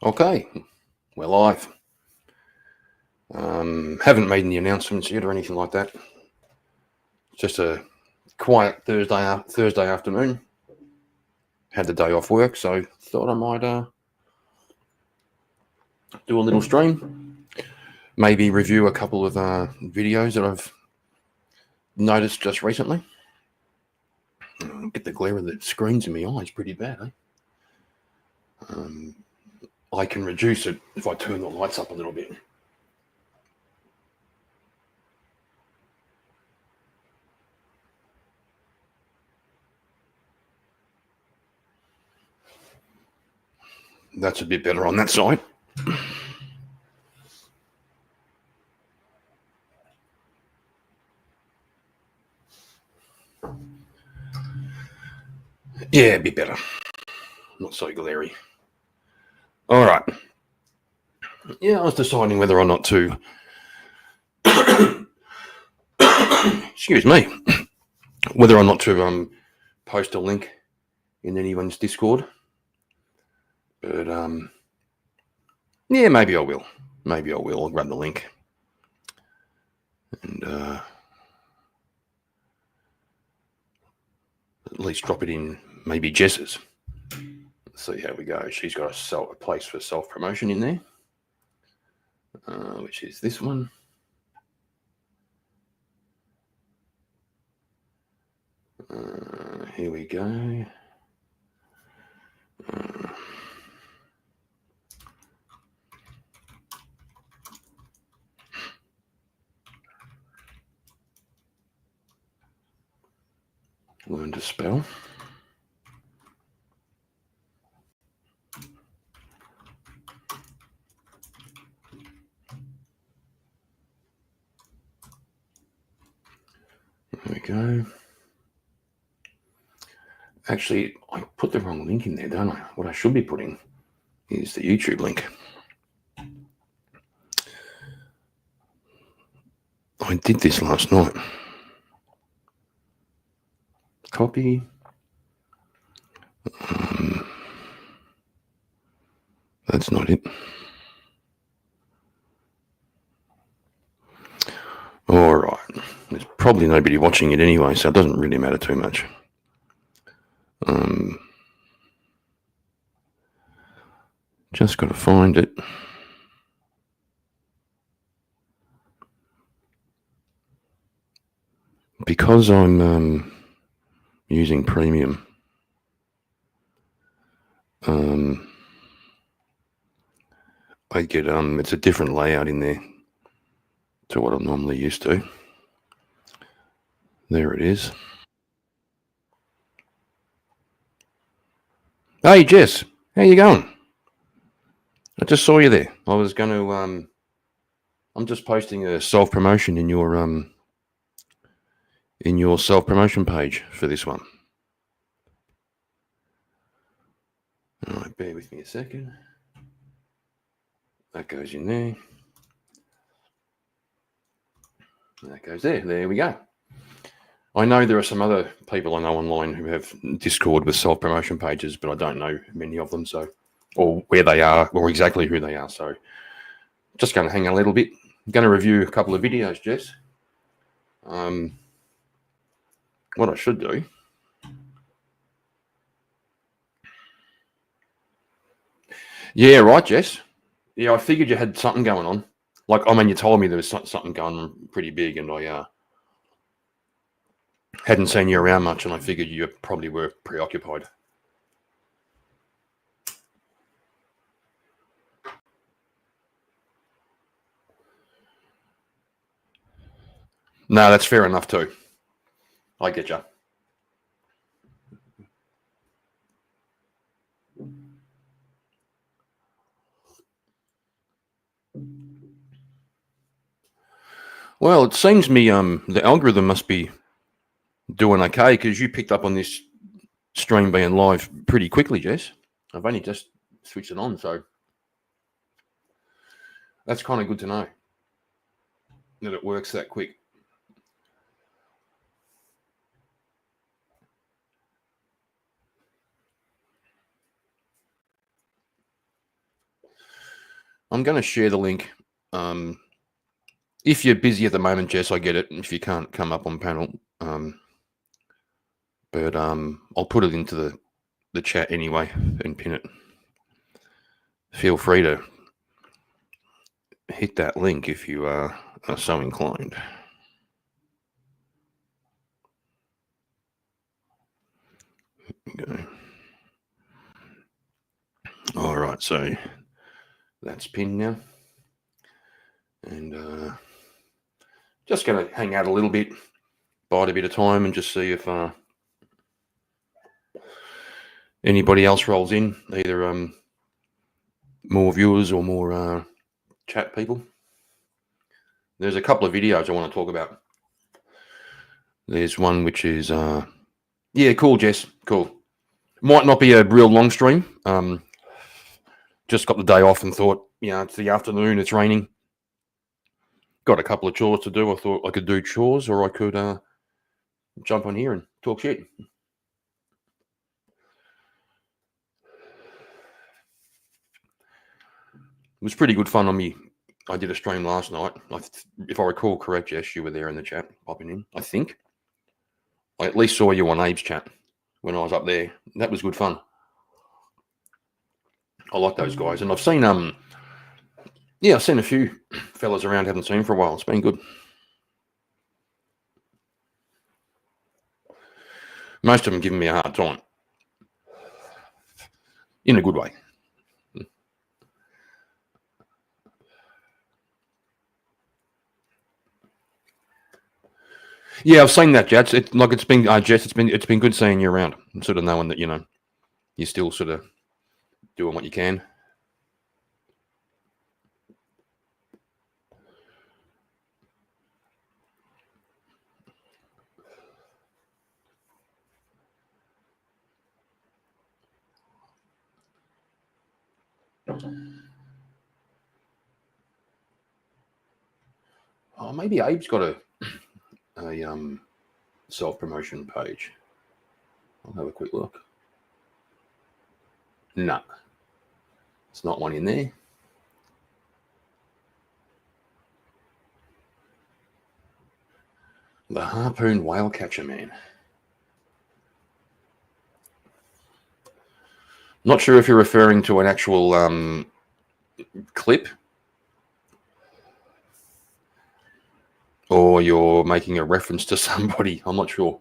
Okay, we're live. Haven't made any announcements yet or anything like that. Just a quiet Thursday afternoon. Had the day off work, so thought I might do a little stream. Maybe review a couple of videos that I've noticed just recently. Get the glare of the screens in my eyes pretty bad, eh? I can reduce it if I turn the lights up a little bit. That's a bit better on that side. Yeah, a bit better. Not so glary. All right. Yeah, I was deciding whether or not to excuse me, whether or not to post a link in anyone's Discord. But yeah, maybe I will. Maybe I will. I'll grab the link and at least drop it in maybe Jess's. Let's see how we go. She's got a place for self-promotion in there, which is this one. Here we go. Learn to spell. There we go. Actually, I put the wrong link in there, don't I? What I should be putting is the YouTube link. I did this last night. Copy. That's not it. All right. There's probably nobody watching it anyway, so it doesn't really matter too much. Just got to find it. Because I'm using premium, I get it's a different layout in there to what I'm normally used to. There it is. Hey Jess, how you going? I just saw you there. I was going to I'm just posting a self-promotion in your self-promotion page for this one. All right, bear with me a second. That goes in there. That goes there. There we go. I know there are some other people I know online who have Discord with self-promotion pages, but I don't know many of them, so, or where they are, or exactly who they are. So just going to hang a little bit. I'm going to review a couple of videos, Jess. What I should do. Yeah, right, Jess. Yeah, I figured you had something going on. Like, I mean, you told me there was something going on pretty big, and I hadn't seen you around much, and I figured you probably were preoccupied. No, that's fair enough too. I get you. Well, it seems me the algorithm must be doing okay because you picked up on this stream being live pretty quickly, Jess. I've only just switched it on, so that's kind of good to know that it works that quick. I'm going to share the link. If you're busy at the moment, Jess, I get it. If you can't come up on panel, but I'll put it into the chat anyway and pin it. Feel free to hit that link if you are so inclined. Okay. All right, so that's pinned now. And just going to hang out a little bit, bide a bit of time, and just see if anybody else rolls in, either more viewers or more chat people. There's a couple of videos I want to talk about. There's one which is, yeah, cool, Jess, cool. Might not be a real long stream. Just got the day off and thought, it's the afternoon, it's raining. Got a couple of chores to do. I thought I could do chores, or I could jump on here and talk shit. It was pretty good fun on me. I did a stream last night. If I recall correct, Jess, you were there in the chat, popping in. I think I at least saw you on Abe's chat when I was up there. That was good fun. I like those guys, and I've seen I've seen a few fellas around I haven't seen for a while. It's been good. Most of them giving me a hard time in a good way. Yeah, I've seen that, Jets. Jess. It's been good seeing you around and sort of knowing that you're still sort of doing what you can. Oh, maybe Abe's got a self-promotion page. I'll have a quick look. No, it's not one in there. The Harpoon Whale Catcher Man. Not sure if you're referring to an actual clip, or you're making a reference to somebody. I'm not sure.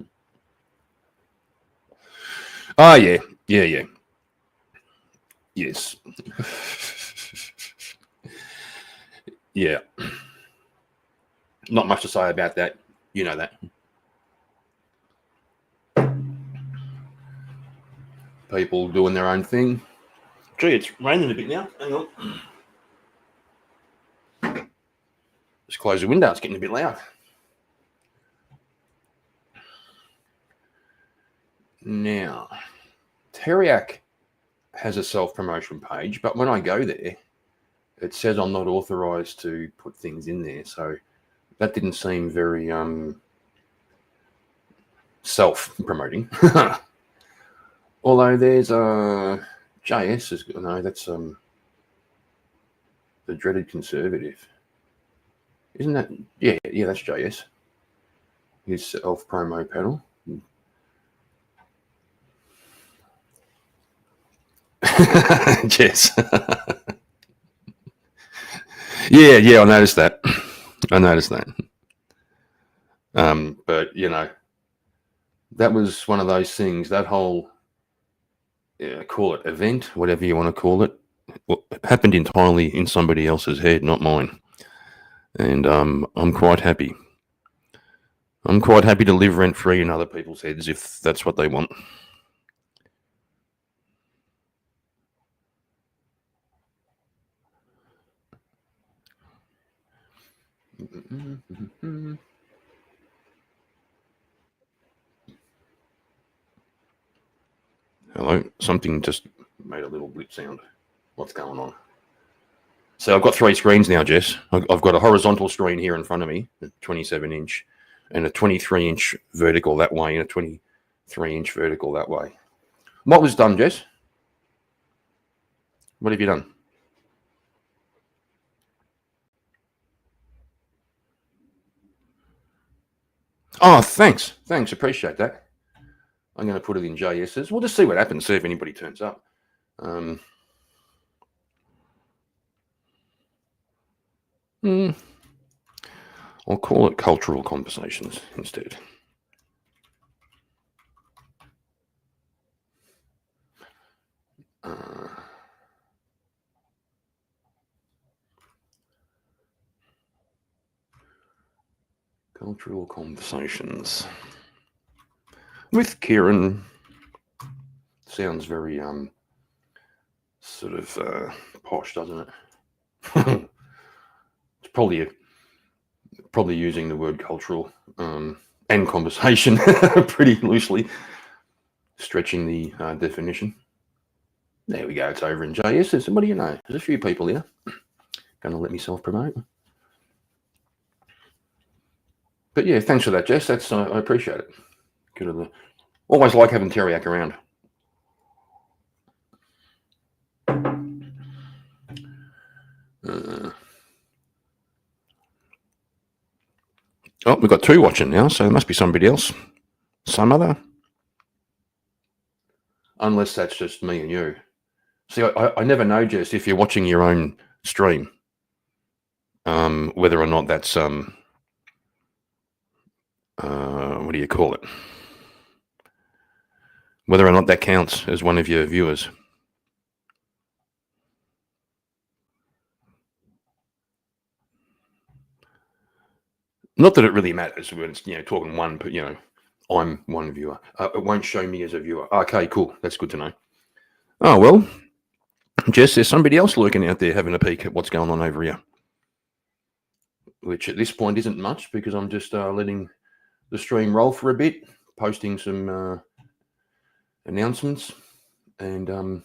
Oh, yeah. Yes. Yeah. Not much to say about that. You know that. People doing their own thing. Gee, it's raining a bit now. Hang on. Just close the window. It's getting a bit loud. Now, Teriac has a self-promotion page, but when I go there, it says I'm not authorized to put things in there. So that didn't seem very self-promoting. Although there's JS no, that's the dreaded conservative. Isn't that? Yeah, that's JS. His self-promo panel. Yes. Yeah, I noticed that. But that was one of those things. That whole call it event, whatever you want to call it, happened entirely in somebody else's head, not mine. And I'm quite happy. I'm quite happy to live rent-free in other people's heads if that's what they want. Hello, something just made a little blip sound. What's going on? So I've got 3 screens now, Jess. I've got a horizontal screen here in front of me, a 27-inch, and a 23-inch vertical that way, and a 23-inch vertical that way. What was done, Jess? What have you done? Oh, thanks. Appreciate that. I'm going to put it in JS's. We'll just see what happens. See if anybody turns up. I'll call it cultural conversations instead. Cultural conversations with Kieran. Sounds very sort of posh, doesn't it? It's probably using the word cultural and conversation pretty loosely, stretching the definition. There we go. It's over in JS. What do you know? There's a few people here. Going to let myself promote. But yeah, thanks for that, Jess. That's I appreciate it. Good of the. Always like having Teriak around. Oh, we've got two watching now, so there must be somebody else. Some other. Unless that's just me and you. See, I never know, Jess, if you're watching your own stream, whether or not that's what do you call it? Whether or not that counts as one of your viewers. Not that it really matters when it's talking one, but I'm one viewer. It won't show me as a viewer. Okay, cool. That's good to know. Oh well, Jess, there's somebody else lurking out there having a peek at what's going on over here. Which at this point isn't much because I'm just letting the stream roll for a bit, posting some announcements and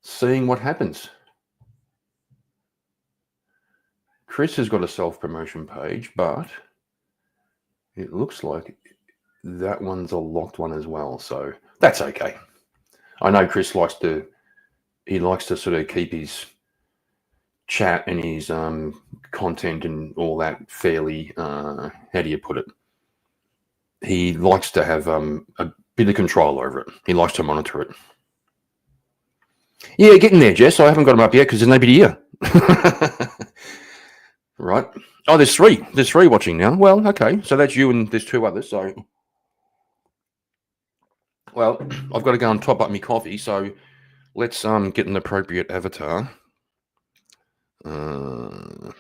seeing what happens. Chris has got a self-promotion page, but it looks like that one's a locked one as well. So that's okay. I know Chris likes to sort of keep his chat and his content and all that fairly, how do you put it? He likes to have a bit of control over it. He likes to monitor it. Yeah, getting there, Jess. I haven't got him up yet because there's nobody here. Right. Oh, there's three. There's three watching now. Well, okay. So that's you and there's two others. So, well, I've got to go and top up my coffee. So let's get an appropriate avatar. How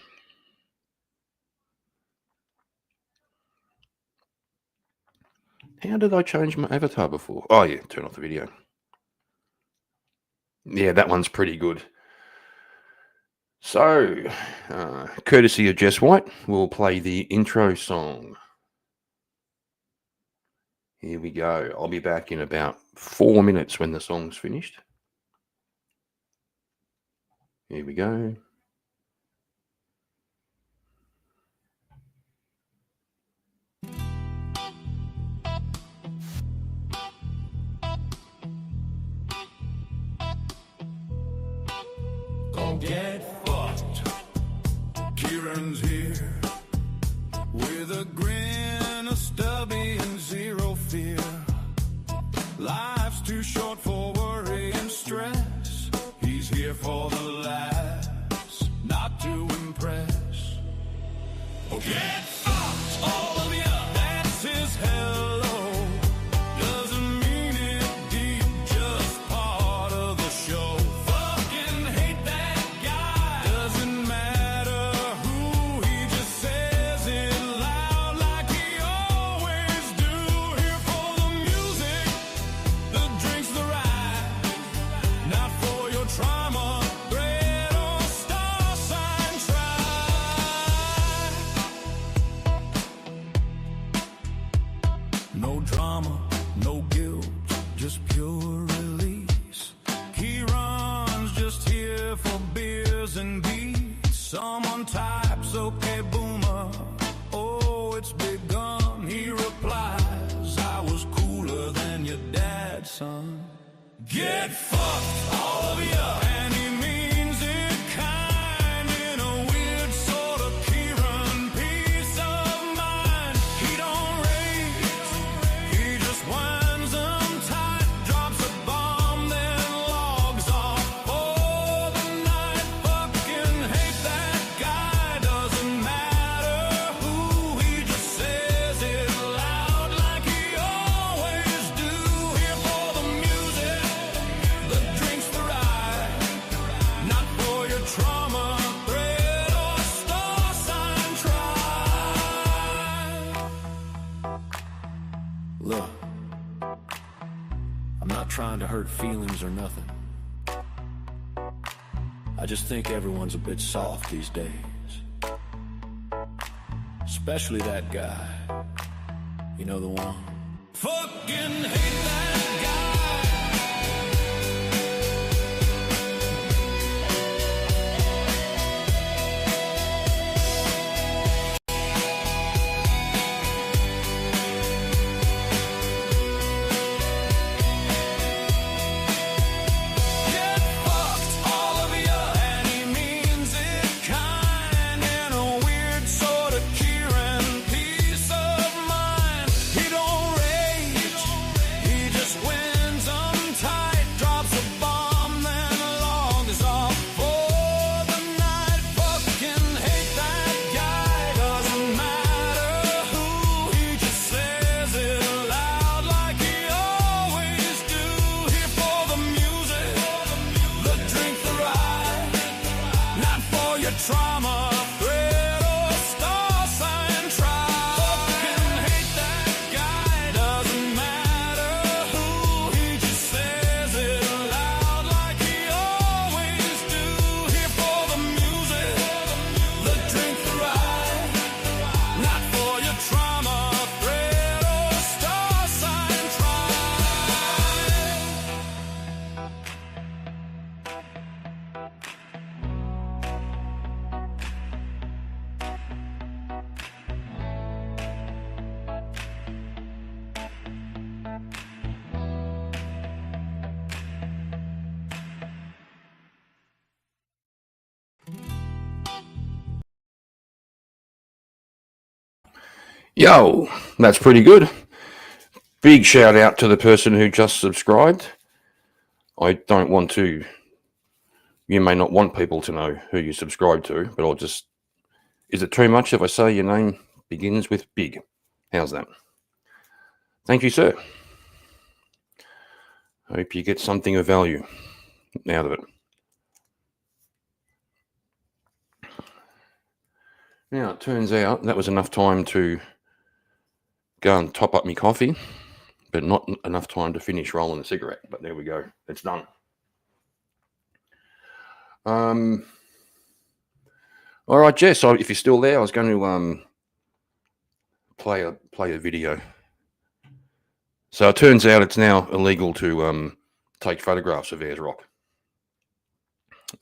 did I change my avatar before? Oh, yeah. Turn off the video. Yeah, that one's pretty good. So, courtesy of Jess White, we'll play the intro song. Here we go. I'll be back in about 4 minutes when the song's finished. Here we go. Don't get fucked. Kieran's here with a grin, a stubby, and zero fear. Life's too short for worry and stress. He's here for the laughs, not to impress. Oh, get fucked, all of ya. That's his hello. Doesn't mean it deep, just part of the show. Fucking hate that guy. Doesn't matter who, he just says it loud like he always do. Here for the music, the drinks, the ride. Not for your trauma, red or star sign, try. No drama, no guilt, just pure release. He runs just here for beers and beats. Someone types, okay, boomer. Oh, it's begun. He replies, I was cooler than your dad, son. Get fucked, all of ya. And he means it kind in a weird sort of Kieran peace of mind. He feelings are nothing. I just think everyone's a bit soft these days. Especially that guy. You know the one? Fucking hate that guy. Trauma, threat, or star sign try. Fucking hate that guy, doesn't matter who. He just says it loud like he always do. Here for the music, the drink, the ride. Not for your trauma, threat, or star sign try. Yo, that's pretty good. Big shout out to the person who just subscribed. I don't want to, you may not want people to know who you subscribe to, but I'll just, is it too much if I say your name begins with big? How's that? Thank you, sir. Hope you get something of value out of it. Now, it turns out that was enough time to go and top up my coffee, but not enough time to finish rolling a cigarette. But there we go. It's done. All right, Jess, so if you're still there, I was going to play a video. So it turns out it's now illegal to take photographs of Ayers Rock.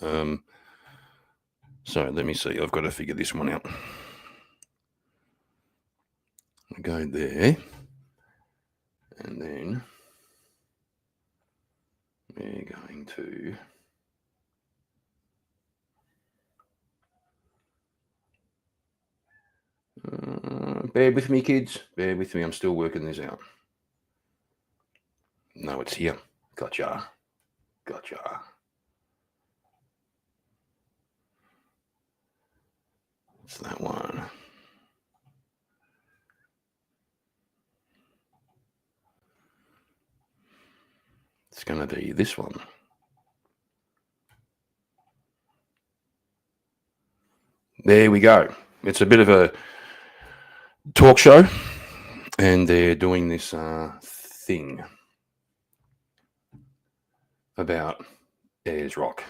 So let me see. I've got to figure this one out. I go there, and then we're going to bear with me, kids. Bear with me. I'm still working this out. No, it's here. Gotcha. It's that one. It's going to be this one. There we go. It's a bit of a talk show, and they're doing this thing about Ayers Rock.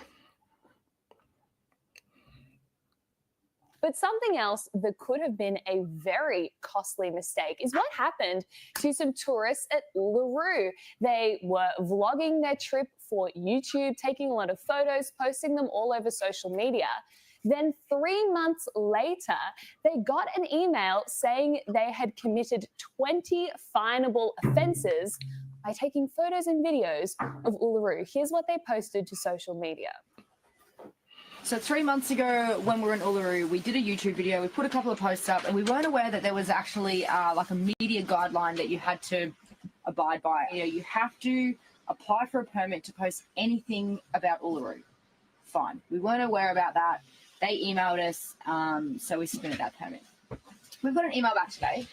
But something else that could have been a very costly mistake is what happened to some tourists at Uluru. They were vlogging their trip for YouTube, taking a lot of photos, posting them all over social media. Then 3 months later, they got an email saying they had committed 20 finable offences by taking photos and videos of Uluru. Here's what they posted to social media. So 3 months ago, when we were in Uluru, we did a YouTube video, we put a couple of posts up, and we weren't aware that there was actually like a media guideline that you had to abide by. You know, you have to apply for a permit to post anything about Uluru. Fine. We weren't aware about that. They emailed us, so we submitted that permit. We've got an email back today.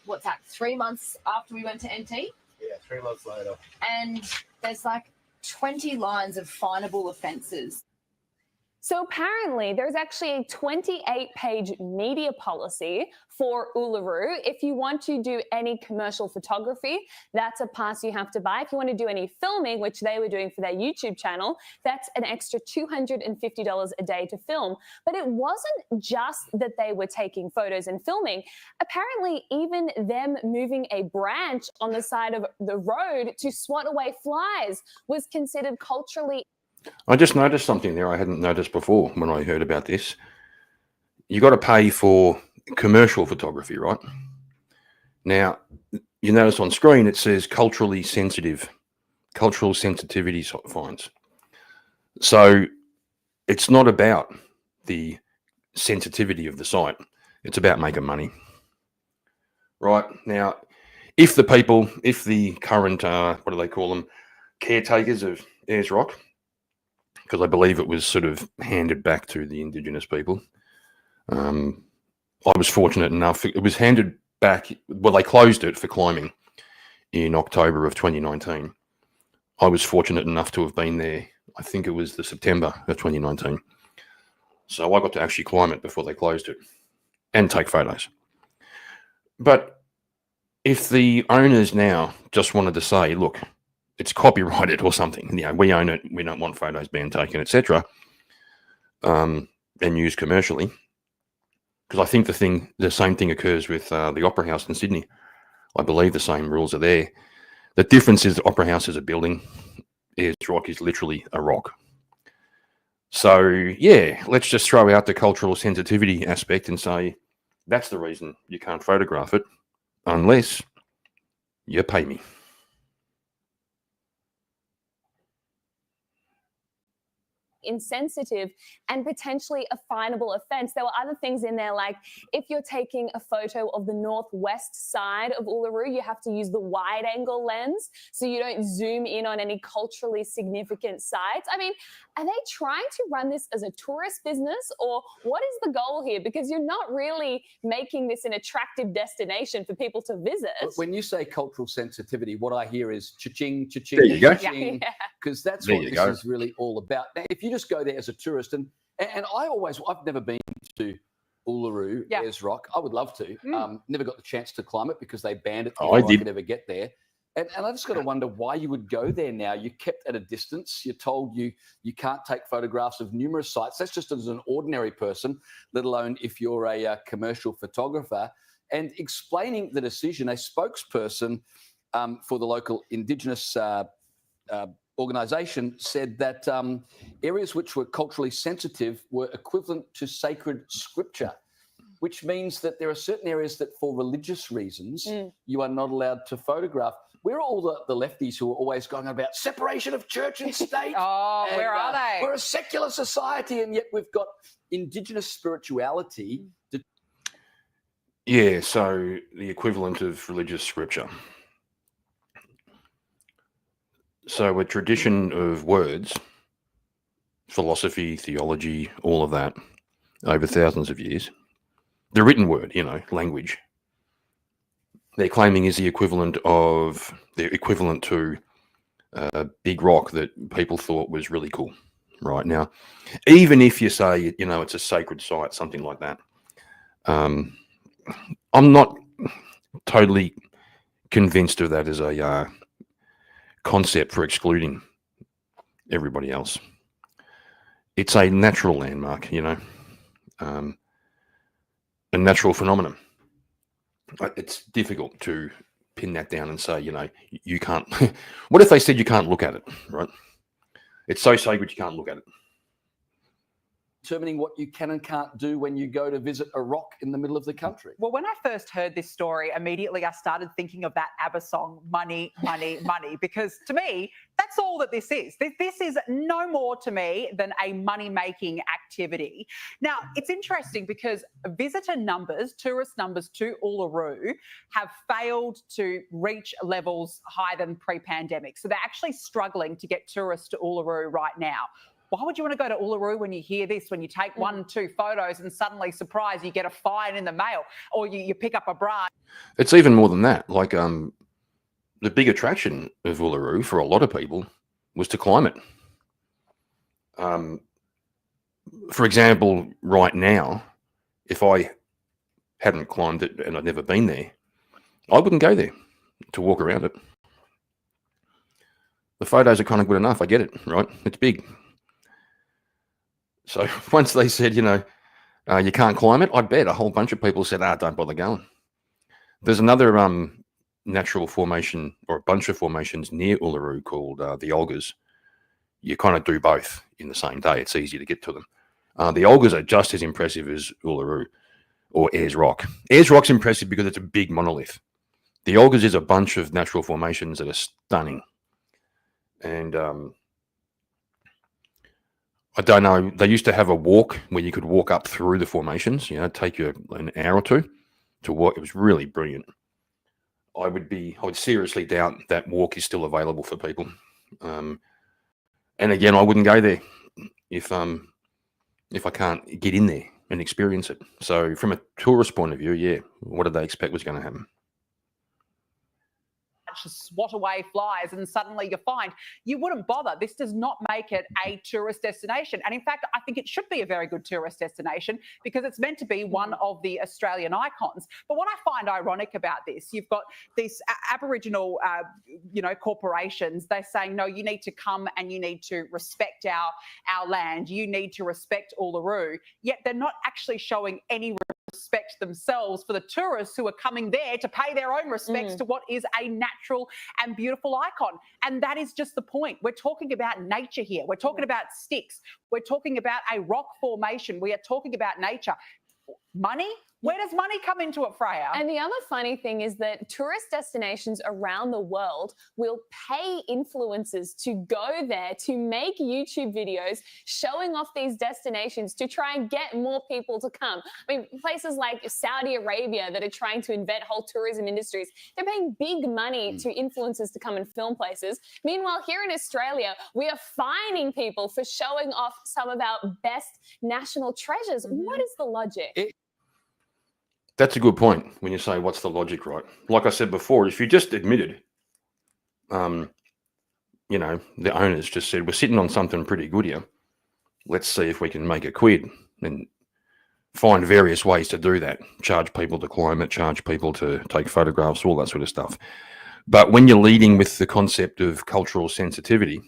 What's that, 3 months after we went to NT? Yeah, 3 months later. And there's like 20 lines of finable offences. So apparently, there's actually a 28-page media policy for Uluru. If you want to do any commercial photography, that's a pass you have to buy. If you want to do any filming, which they were doing for their YouTube channel, that's an extra $250 a day to film. But it wasn't just that they were taking photos and filming. Apparently, even them moving a branch on the side of the road to swat away flies was considered culturally. I just noticed something there I hadn't noticed before when I heard about this. You got to pay for commercial photography, right? Now, you notice on screen it says culturally sensitive, cultural sensitivity fines. So it's not about the sensitivity of the site. It's about making money. Right? Now, if the current, what do they call them, caretakers of Ayers Rock, because I believe it was sort of handed back to the Indigenous people. I was fortunate enough, it was handed back, well, they closed it for climbing in October of 2019. I was fortunate enough to have been there, I think it was the September of 2019. So I got to actually climb it before they closed it and take photos. But if the owners now just wanted to say, look, it's copyrighted or something, we own it, we don't want photos being taken, etc., and used commercially, because I think the same thing occurs with the Opera House in Sydney. I believe the same rules are there. The difference is the Opera House is a building. Ayers Rock is literally a rock. So, yeah, let's just throw out the cultural sensitivity aspect and say that's the reason you can't photograph it unless you pay me. Insensitive and potentially a finable offence. There were other things in there, like if you're taking a photo of the northwest side of Uluru, you have to use the wide angle lens so you don't zoom in on any culturally significant sites. I mean, are they trying to run this as a tourist business, or what is the goal here? Because you're not really making this an attractive destination for people to visit. When you say cultural sensitivity, what I hear is cha-ching, cha-ching, There you go. cha-ching, because that's There what you this go. is really all about. Now, if you just go there as a tourist, and I've never been to Uluru, Yeah. Ayers Rock. I would love to. Never got the chance to climb it because they banned it Oh, before I I did. could ever get there. And I just got to wonder why you would go there now. You're kept at a distance. You're told you can't take photographs of numerous sites. That's just as an ordinary person, let alone if you're a commercial photographer. And explaining the decision, a spokesperson for the local Indigenous organisation said that areas which were culturally sensitive were equivalent to sacred scripture, which means that there are certain areas that for religious reasons you are not allowed to photograph. Where are all the lefties who are always going on about separation of church and state? Oh, And, where are they? We're a secular society, and yet we've got Indigenous spirituality. Yeah, so the equivalent of religious scripture. So a tradition of words, philosophy, theology, all of that, over thousands of years. The written word, language, they're claiming is the equivalent to a big rock that people thought was really cool. Right now, even if you say, it's a sacred site, something like that, I'm not totally convinced of that as a concept for excluding everybody else. It's a natural landmark, a natural phenomenon. It's difficult to pin that down and say, you can't. What if they said you can't look at it, right? It's so sacred you can't look at it. Determining what you can and can't do when you go to visit a rock in the middle of the country. Well, when I first heard this story, immediately I started thinking of that ABBA song, Money, Money, Money, because to me, that's all that this is. This is no more to me than a money-making activity. Now, it's interesting because visitor numbers, tourist numbers to Uluru have failed to reach levels higher than pre-pandemic. So they're actually struggling to get tourists to Uluru right now. Why would you want to go to Uluru when you hear this, when you take 1, 2 photos and suddenly, surprise, you get a fine in the mail, or you pick up a bribe? It's even more than that. Like the big attraction of Uluru for a lot of people was to climb it. for example, right now, if I hadn't climbed it and I'd never been there, I wouldn't go there to walk around it. The photos are kind of good enough. I get it, right? It's big. So once they said, you can't climb it, I bet a whole bunch of people said, don't bother going. There's another natural formation, or a bunch of formations near Uluru called the Olgas. You kind of do both in the same day. It's easy to get to them. The Olgas are just as impressive as Uluru or Ayers Rock. Ayers Rock's impressive because it's a big monolith. The Olgas is a bunch of natural formations that are stunning. And I don't know, they used to have a walk where you could walk up through the formations, take you an hour or two to walk. It was really brilliant. I would seriously doubt that walk is still available for people. And again, I wouldn't go there if I can't get in there and experience it. So from a tourist point of view, what did they expect was going to happen? Swat away flies, and suddenly you find you wouldn't bother. This does not make it a tourist destination. And in fact, I think it should be a very good tourist destination because it's meant to be one of the Australian icons. But what I find ironic about this, you've got these Aboriginal, corporations. They're saying, no, you need to come and you need to respect our land. You need to respect Uluru. Yet they're not actually showing any respect themselves for the tourists who are coming there to pay their own respects to what is a natural and beautiful icon. And that is just the point. We're talking about nature here. We're talking about sticks. We're talking about a rock formation. We are talking about nature. Money? Where does money come into it, Freya? And the other funny thing is that tourist destinations around the world will pay influencers to go there to make YouTube videos showing off these destinations to try and get more people to come. I mean, places like Saudi Arabia that are trying to invent whole tourism industries, they're paying big money to influencers to come and film places. Meanwhile, here in Australia, we are fining people for showing off some of our best national treasures. What is the logic? That's a good point when you say, what's the logic, right? Like I said before, if you just admitted, the owners just said, we're sitting on something pretty good here. Let's see if we can make a quid and find various ways to do that. Charge people to climb it, charge people to take photographs, all that sort of stuff. But when you're leading with the concept of cultural sensitivity,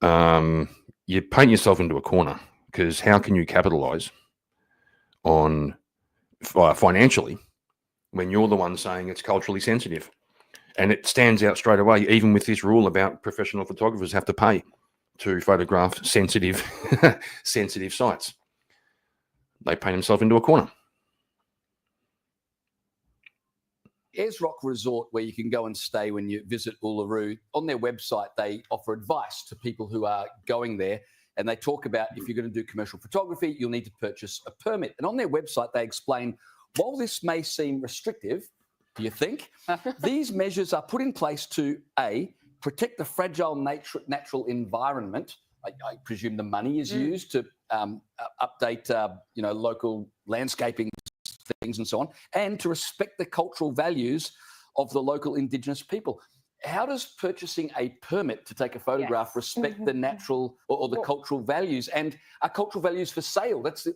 you paint yourself into a corner, because how can you capitalize on financially when you're the one saying it's culturally sensitive? And it stands out straight away, even with this rule about professional photographers have to pay to photograph sensitive sensitive sites. They paint themselves into a corner. Ayers Rock Resort, where you can go and stay when you visit Uluru, on their website they offer advice to people who are going there. And they talk about, if you're going to do commercial photography, you'll need to purchase a permit. And on their website, they explain, while this may seem restrictive, do you think, these measures are put in place to, A, protect the fragile natural environment. I presume the money is used to update, local landscaping things and so on, and to respect the cultural values of the local Indigenous people. How does purchasing a permit to take a photograph respect the natural or the cultural values? And are cultural values for sale? That's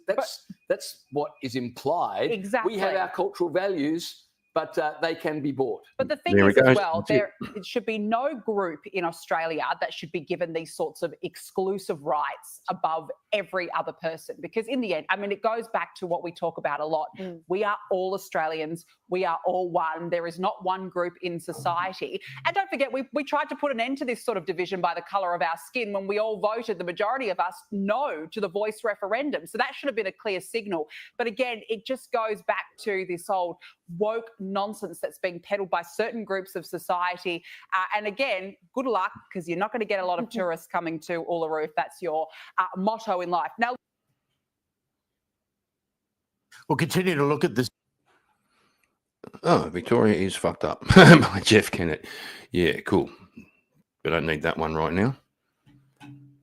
what is implied. Exactly. We have our cultural values, but they can be bought. But the thing is, as well, there should be no group in Australia that should be given these sorts of exclusive rights above every other person. Because in the end, I mean, it goes back to what we talk about a lot. We are all Australians. We are all one. There is not one group in society. And don't forget, we tried to put an end to this sort of division by the colour of our skin when we all voted, the majority of us, no to the voice referendum. So that should have been a clear signal. But again, it just goes back to this old woke nonsense that's being peddled by certain groups of society. And again, good luck, because you're not going to get a lot of tourists coming to Uluru if that's your motto in life. Now, we'll continue to look at this. Oh, Victoria is fucked up by Jeff Kennett. Yeah, cool. We don't need that one right now.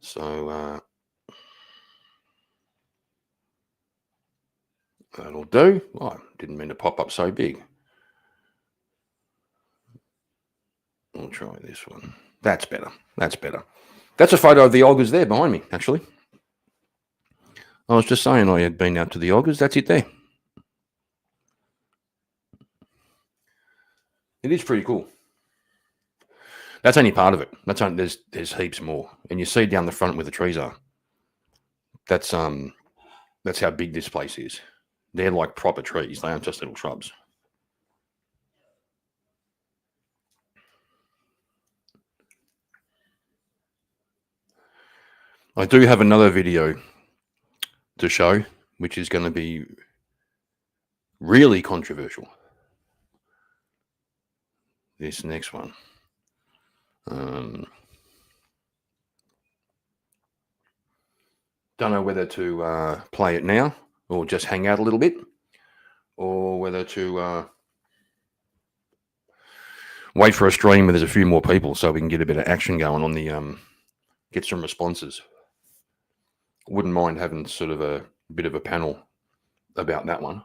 So that'll do. Oh, I didn't mean to pop up so big. We'll try this one. That's better. That's better. That's a photo of the Olgas there behind me, actually. I was just saying I had been out to the Augers. That's it there. It is pretty cool. That's only part of it. That's only, there's heaps more. And you see down the front where the trees are. That's how big this place is. They're like proper trees. They aren't just little shrubs. I do have another video to show, which is going to be really controversial. This next one. Don't know whether to play it now or just hang out a little bit, or whether to wait for a stream where there's a few more people so we can get a bit of action going on the get some responses. Wouldn't mind having sort of a bit of a panel about that one.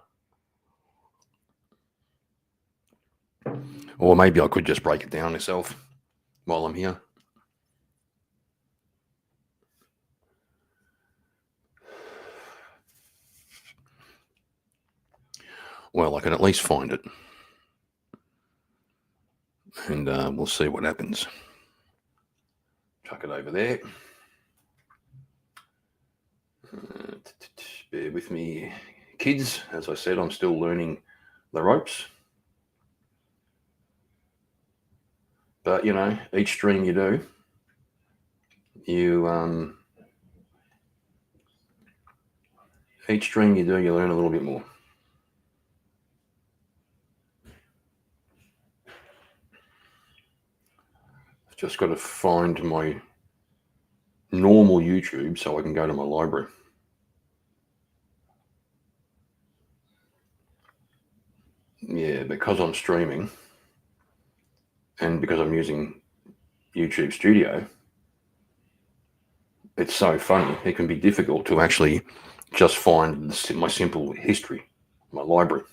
Or maybe I could just break it down myself while I'm here. Well, I can at least find it. And we'll see what happens. Chuck it over there. Bear with me, kids. As I said, I'm still learning the ropes. But, you know, each stream you do, you learn a little bit more. I've just got to find my normal YouTube so I can go to my library. Yeah, because I'm streaming and because I'm using YouTube Studio, it's so funny. It can be difficult to actually just find my simple history, my library.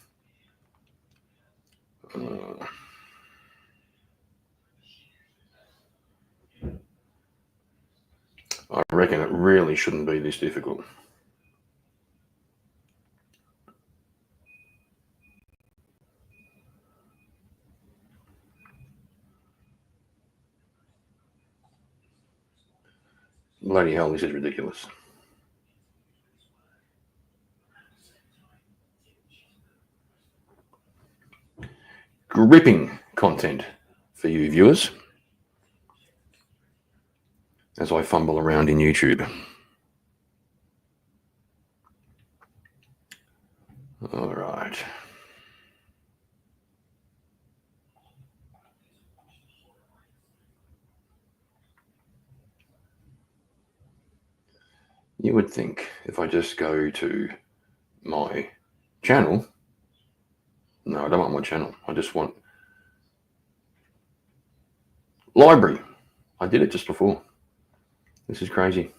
I reckon it really shouldn't be this difficult. Bloody hell, this is ridiculous. Gripping content for you viewers as I fumble around in YouTube. All right. You would think if I just go to my channel, no, I don't want my channel. I just want library. I did it just before. This is crazy.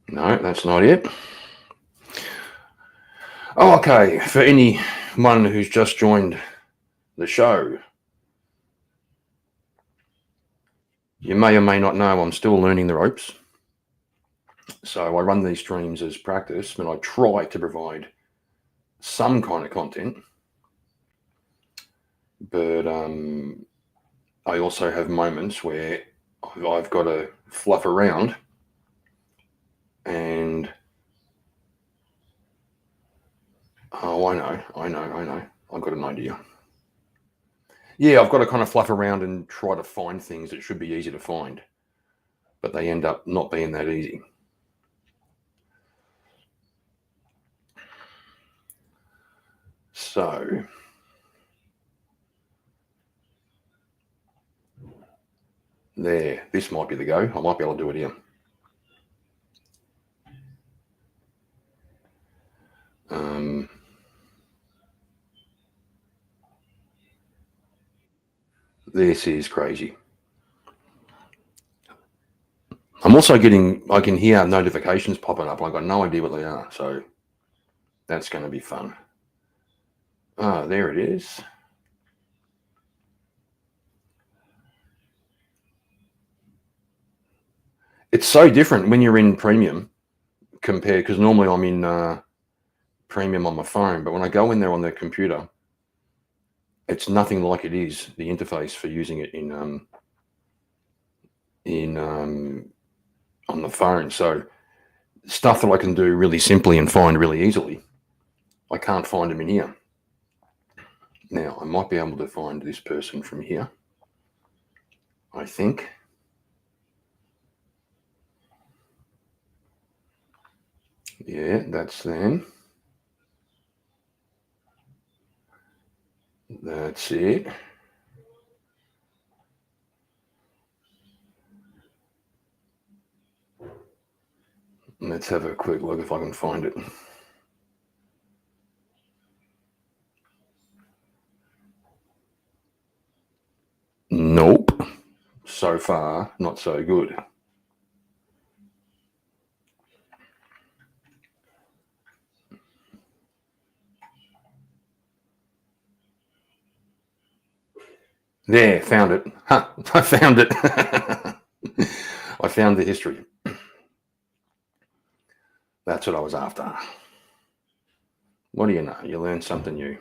No, that's not it. Oh, okay, for anyone who's just joined the show, you may or may not know I'm still learning the ropes. So I run these streams as practice, and I try to provide some kind of content. But I also have moments where I've got to fluff around and I know. I've got an idea. Yeah, I've got to kind of fluff around and try to find things that should be easy to find, but they end up not being that easy. So there, this might be the go. I might be able to do it here. This is crazy. I'm also I can hear notifications popping up. I've got no idea what they are. So that's going to be fun. Ah, there it is. It's so different when you're in premium compared, because normally I'm in premium on my phone, but when I go in there on the computer, it's nothing like it is the interface for using it on the phone. So stuff that I can do really simply and find really easily, I can't find them in here. Now I might be able to find this person from here, I think. Yeah, that's them. That's it. Let's have a quick look if I can find it. Nope. So far, not so good. There, found it. Huh, I found it. I found the history. That's what I was after. What do you know? You learn something new.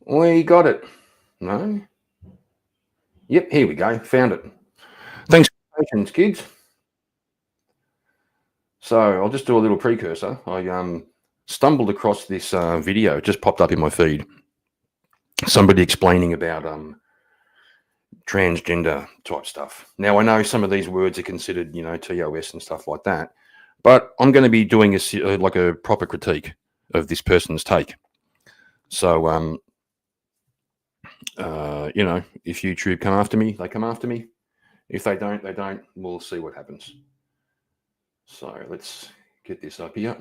We got it. No? Yep, here we go. Found it. Thanks for your patience, kids. So I'll just do a little precursor. I stumbled across this video. It just popped up in my feed. Somebody explaining about transgender type stuff. Now I know some of these words are considered, TOS and stuff like that, but I'm going to be doing a proper critique of this person's take. So if YouTube come after me, they come after me. If they don't, they don't. We'll see what happens. So let's get this up here.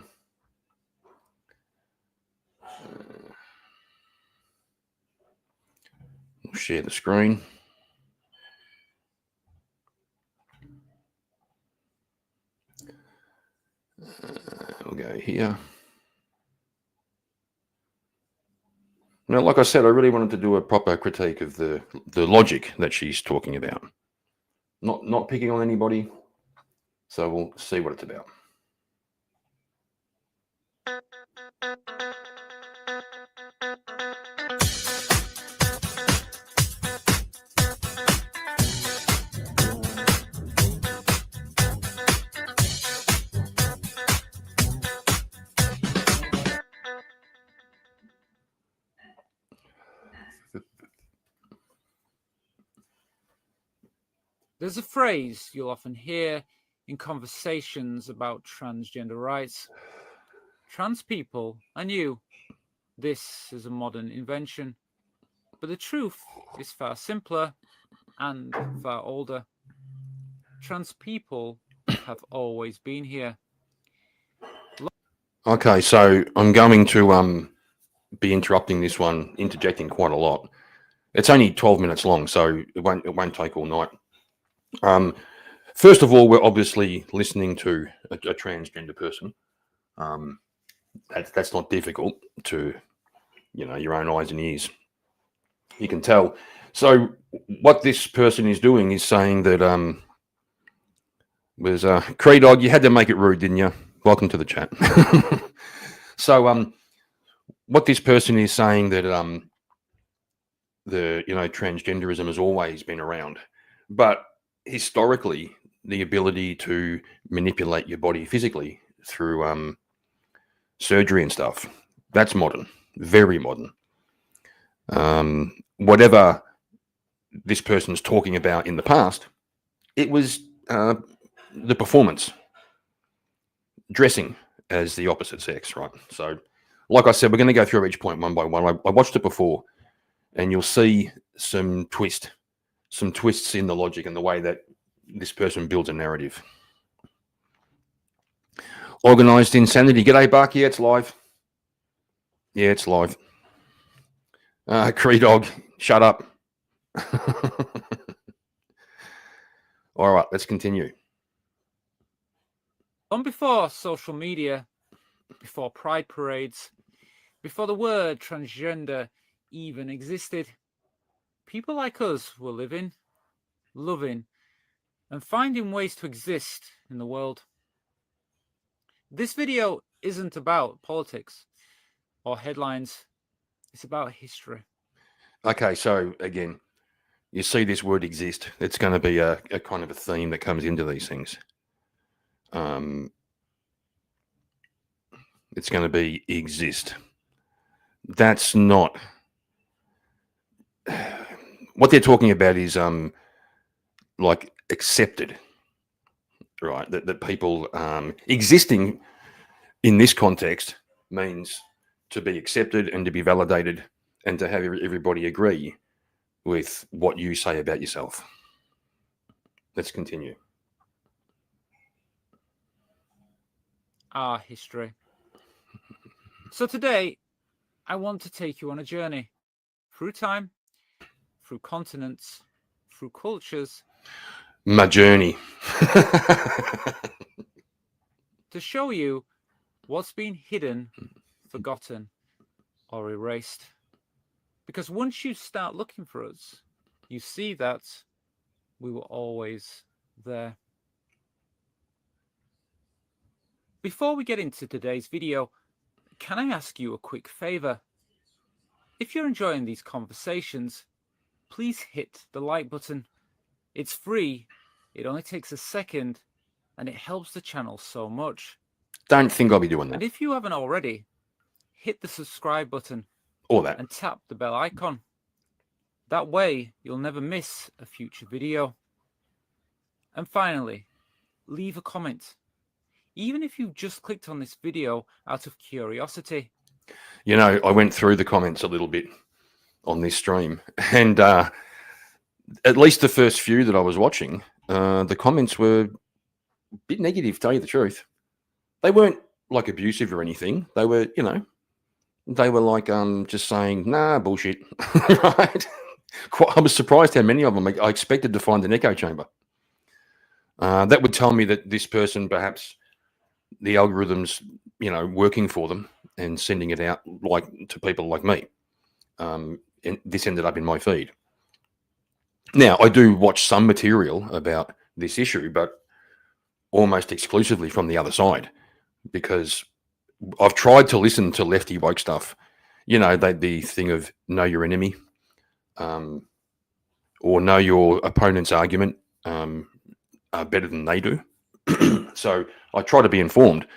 We'll share the screen. We'll go here. Now, like I said, I really wanted to do a proper critique of the logic that she's talking about. Not picking on anybody. So we'll see what it's about. There's a phrase you'll often hear in conversations about transgender rights. Trans people are new. This is a modern invention. But the truth is far simpler and far older. Trans people have always been here. Okay, so I'm going to be interrupting this one, interjecting quite a lot. It's only 12 minutes long, so it won't take all night. First of all, we're obviously listening to a transgender person. That's not difficult to, your own eyes and ears. You can tell. So what this person is doing is saying that Cree Dog, you had to make it rude, didn't you? Welcome to the chat. So what this person is saying that transgenderism has always been around, but historically the ability to manipulate your body physically through surgery and stuff, that's modern, very modern. Whatever this person's talking about in the past, it was the performance, dressing as the opposite sex, right? So like I said, we're going to go through each point one by one. I watched it before, and you'll see some twists in the logic and the way that this person builds a narrative. Organized insanity. G'day, Buck. Yeah, it's live. Yeah, it's live. Cree Dog, shut up. All right, let's continue. Long before social media, before pride parades, before the word transgender even existed, people like us were living, loving, and finding ways to exist in the world. This video isn't about politics or headlines. It's about history. Okay, so again, you see this word exist. It's going to be a kind of a theme that comes into these things. It's going to be exist. That's not what they're talking about. Is like accepted, right? That people existing in this context means to be accepted and to be validated and to have everybody agree with what you say about yourself. Let's continue. Our history. So today, I want to take you on a journey through time, through continents, through cultures. My journey. To show you what's been hidden, forgotten, or erased. Because once you start looking for us, you see that we were always there. Before we get into today's video, can I ask you a quick favor? If you're enjoying these conversations, please hit the like button. It's free, it only takes a second, and it helps the channel so much. Don't think I'll be doing And that. if you haven't already, hit the subscribe button Or that. and tap the bell icon. That way, you'll never miss a future video. And finally, leave a comment. Even if you've just clicked on this video out of curiosity. You know, I went through the comments a little bit on this stream, and at least the first few that I was watching, the comments were a bit negative, to tell you the truth. They weren't like abusive or anything. They were, you know, they were like just saying, nah, bullshit. Right? I was surprised how many of them. I expected to find an echo chamber. That would tell me that this person, perhaps the algorithm's, you know, working for them and sending it out like to people like me. And this ended up in my feed. Now, I do watch some material about this issue, but almost exclusively from the other side, because I've tried to listen to lefty woke stuff. You know, the thing of know your enemy, or know your opponent's argument better than they do. So I try to be informed,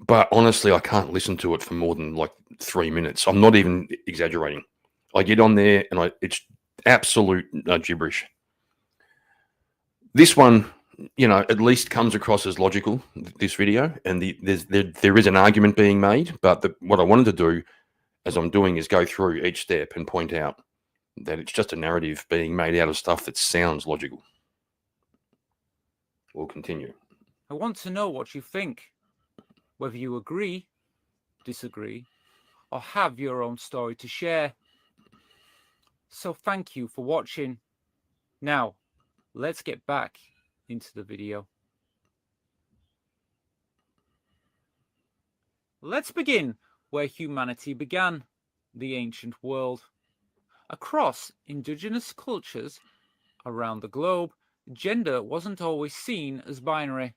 but honestly, I can't listen to it for more than like 3 minutes. I'm not even exaggerating. I get on there and it's absolute gibberish. This one, you know, at least comes across as logical, this video, and there is an argument being made, but what I wanted to do, as I'm doing, is go through each step and point out that it's just a narrative being made out of stuff that sounds logical. We'll continue. I want to know what you think, whether you agree, disagree, or have your own story to share. So thank you for watching. Now, let's get back into the video. Let's begin where humanity began, the ancient world. Across indigenous cultures around the globe, gender wasn't always seen as binary.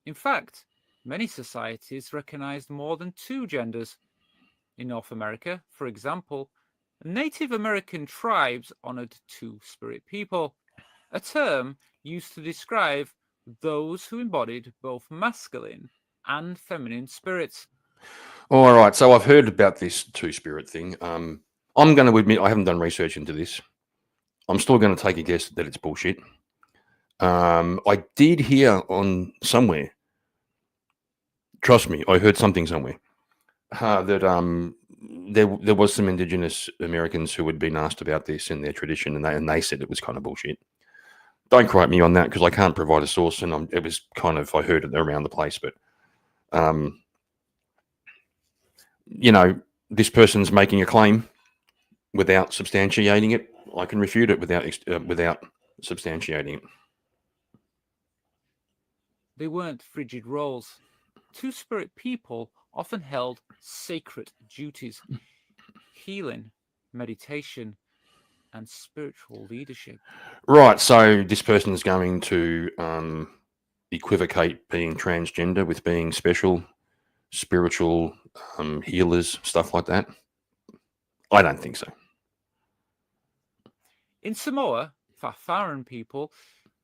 In fact, many societies recognized more than two genders. In North America, for example, Native American tribes honored two-spirit people, a term used to describe those who embodied both masculine and feminine spirits. All right, so I've heard about this two-spirit thing. I'm going to admit I haven't done research into this. I'm still going to take a guess that it's bullshit. I did hear on somewhere, trust me, I heard something somewhere, that there was some Indigenous Americans who had been asked about this in their tradition, and they said it was kind of bullshit. Don't quote me on that because I can't provide a source, and it was kind of, I heard it around the place, but you know, this person's making a claim. without substantiating it. I can refute it without substantiating it. They weren't frigid roles. Two-spirit people often held sacred duties, healing, meditation, and spiritual leadership. Right. So this person is going to equivocate being transgender with being special, spiritual healers, stuff like that. I don't think so. In Samoa, Fafaran people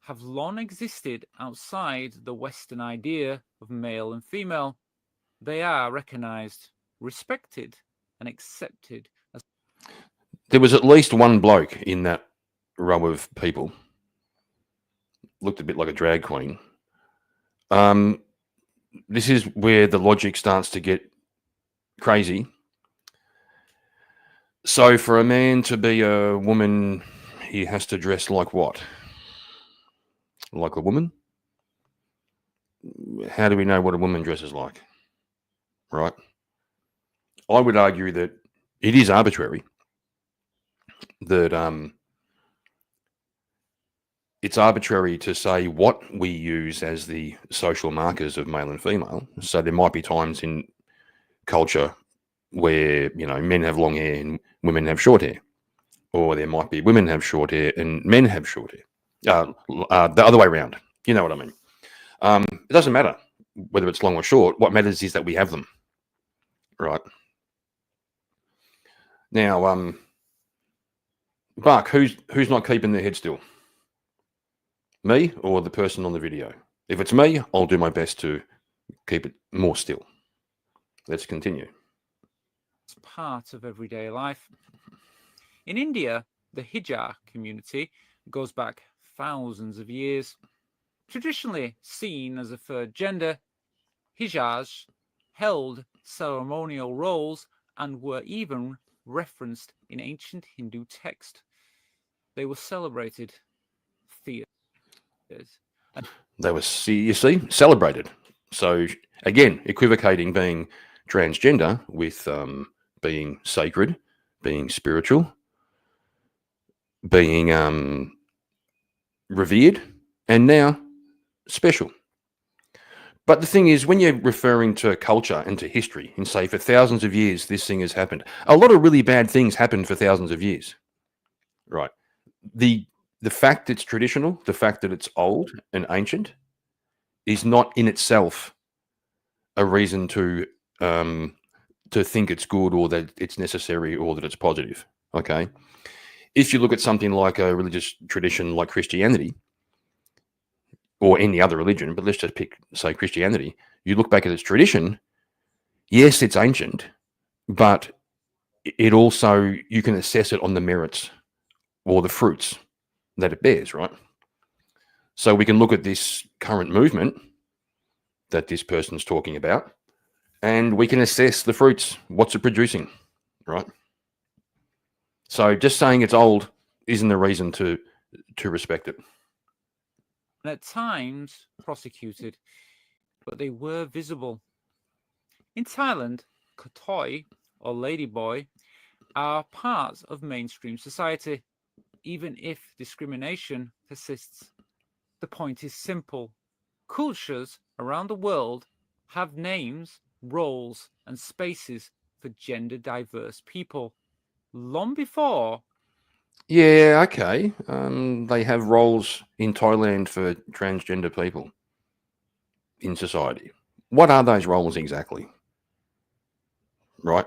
have long existed outside the Western idea of male and female. They are recognized, respected, and accepted as. There was at least one bloke in that row of people. Looked a bit like a drag queen. This is where the logic starts to get crazy. So for a man to be a woman, he has to dress like what? Like a woman? How do we know what a woman dresses like? Right? I would argue that it is arbitrary. That it's arbitrary to say what we use as the social markers of male and female. So there might be times in culture where, you know, men have long hair and women have short hair. Or there might be women have short hair and men have short hair. The other way around. You know what I mean? It doesn't matter whether it's long or short. What matters is that we have them. Right? Now, Buck, who's not keeping their head still? Me or the person on the video? If it's me, I'll do my best to keep it more still. Let's continue. It's part of everyday life. In India, the hijab community goes back thousands of years. Traditionally seen as a third gender, hijabs held ceremonial roles and were even referenced in ancient Hindu text. They were celebrated theaters. They were, you see, celebrated. So again, equivocating being transgender with being sacred, being spiritual, being revered, and now special. But the thing is, when you're referring to culture and to history and say for thousands of years this thing has happened, a lot of really bad things happened for thousands of years. Right. The fact it's traditional, the fact that it's old and ancient is not in itself a reason to think it's good or that it's necessary or that it's positive. Okay. If you look at something like a religious tradition like Christianity or any other religion, but let's just pick, say, Christianity, you look back at its tradition, yes, it's ancient, but it also, you can assess it on the merits or the fruits that it bears, right? So we can look at this current movement that this person's talking about, and we can assess the fruits. What's it producing, right? So just saying it's old isn't a reason to respect it. And at times prosecuted, but they were visible. In Thailand, Katoi or ladyboy are part of mainstream society, even if discrimination persists. The point is simple. Cultures around the world have names, roles, and spaces for gender diverse people. Long before. Yeah, okay. They have roles in Thailand for transgender people in society. What are those roles exactly? Right?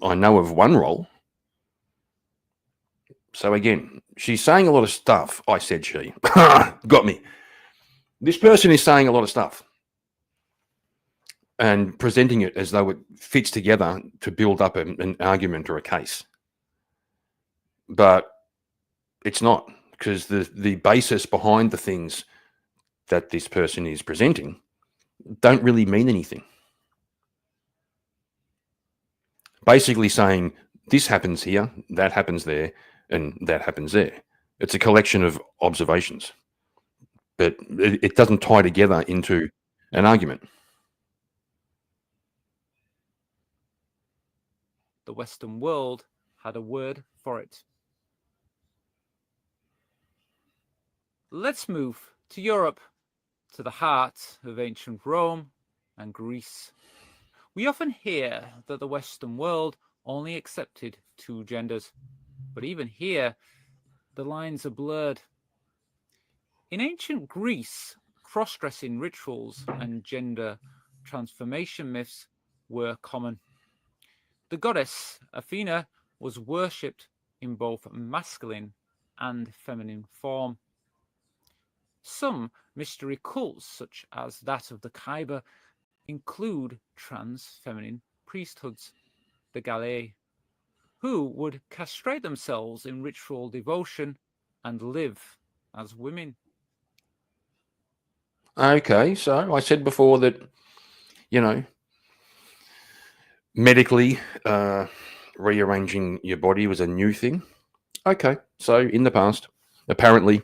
I know of one role. So again, she's saying a lot of stuff. I said she. Got me. This person is saying a lot of stuff and presenting it as though it fits together to build up an argument or a case. But it's not, because the basis behind the things that this person is presenting don't really mean anything. Basically saying this happens here, that happens there, and that happens there. It's a collection of observations, but it doesn't tie together into an argument. The Western world had a word for it. Let's move to Europe, to the heart of ancient Rome and Greece. We often hear that the Western world only accepted two genders, but even here, the lines are blurred. In ancient Greece, cross-dressing rituals and gender transformation myths were common. The goddess Athena was worshipped in both masculine and feminine form. Some mystery cults, such as that of the Khyber, include trans feminine priesthoods, the Galei, who would castrate themselves in ritual devotion and live as women. Okay, so I said before that, medically rearranging your body was a new thing. Okay, so in the past, apparently,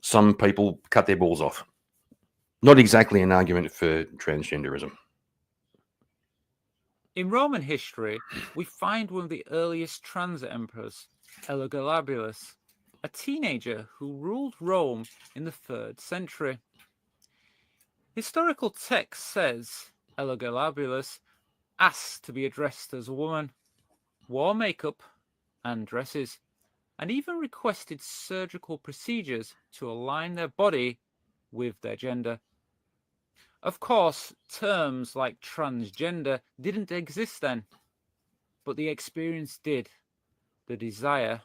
some people cut their balls off. Not exactly an argument for transgenderism. In Roman history, we find one of the earliest trans emperors, Elagabalus, a teenager who ruled Rome in the 3rd century. Historical text says Elagabalus asked to be addressed as a woman, wore makeup and dresses, and even requested surgical procedures to align their body with their gender. Of course, terms like transgender didn't exist then, but the experience did. The desire,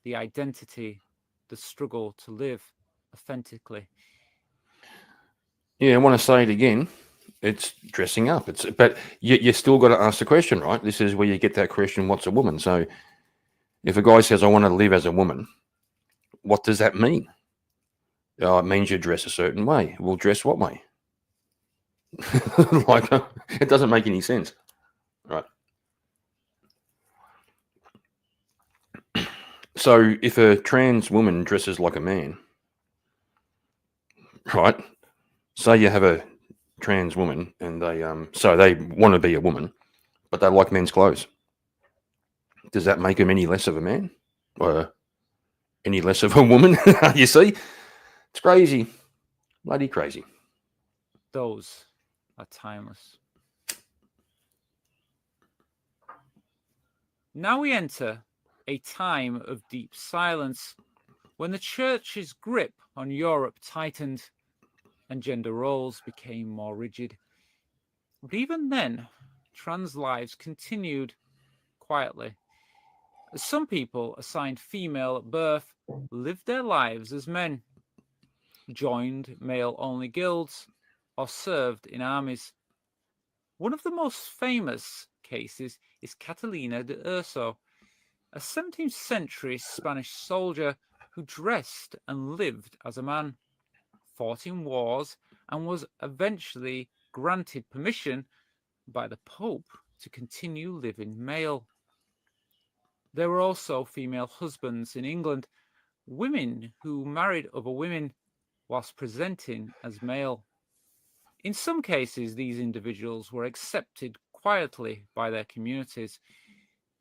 the identity, the struggle to live authentically. Yeah, I want to say it again. It's dressing up. But you still got to ask the question, right? This is where you get that question, what's a woman? So if a guy says, I want to live as a woman, what does that mean? Oh, it means you dress a certain way. Well, dress what way? Like, it doesn't make any sense. Right. So if a trans woman dresses like a man, right? Say you have a trans woman and they want to be a woman, but they like men's clothes. Does that make them any less of a man or any less of a woman? You see, it's crazy, bloody crazy. Those are timeless. Now we enter a time of deep silence when the church's grip on Europe tightened and gender roles became more rigid. But even then, trans lives continued quietly. Some people assigned female at birth lived their lives as men, joined male-only guilds, or served in armies. One of the most famous cases is Catalina de Urso, a 17th century Spanish soldier who dressed and lived as a man, fought in wars, and was eventually granted permission by the Pope to continue living male. There were also female husbands in England, women who married other women whilst presenting as male. In some cases, these individuals were accepted quietly by their communities.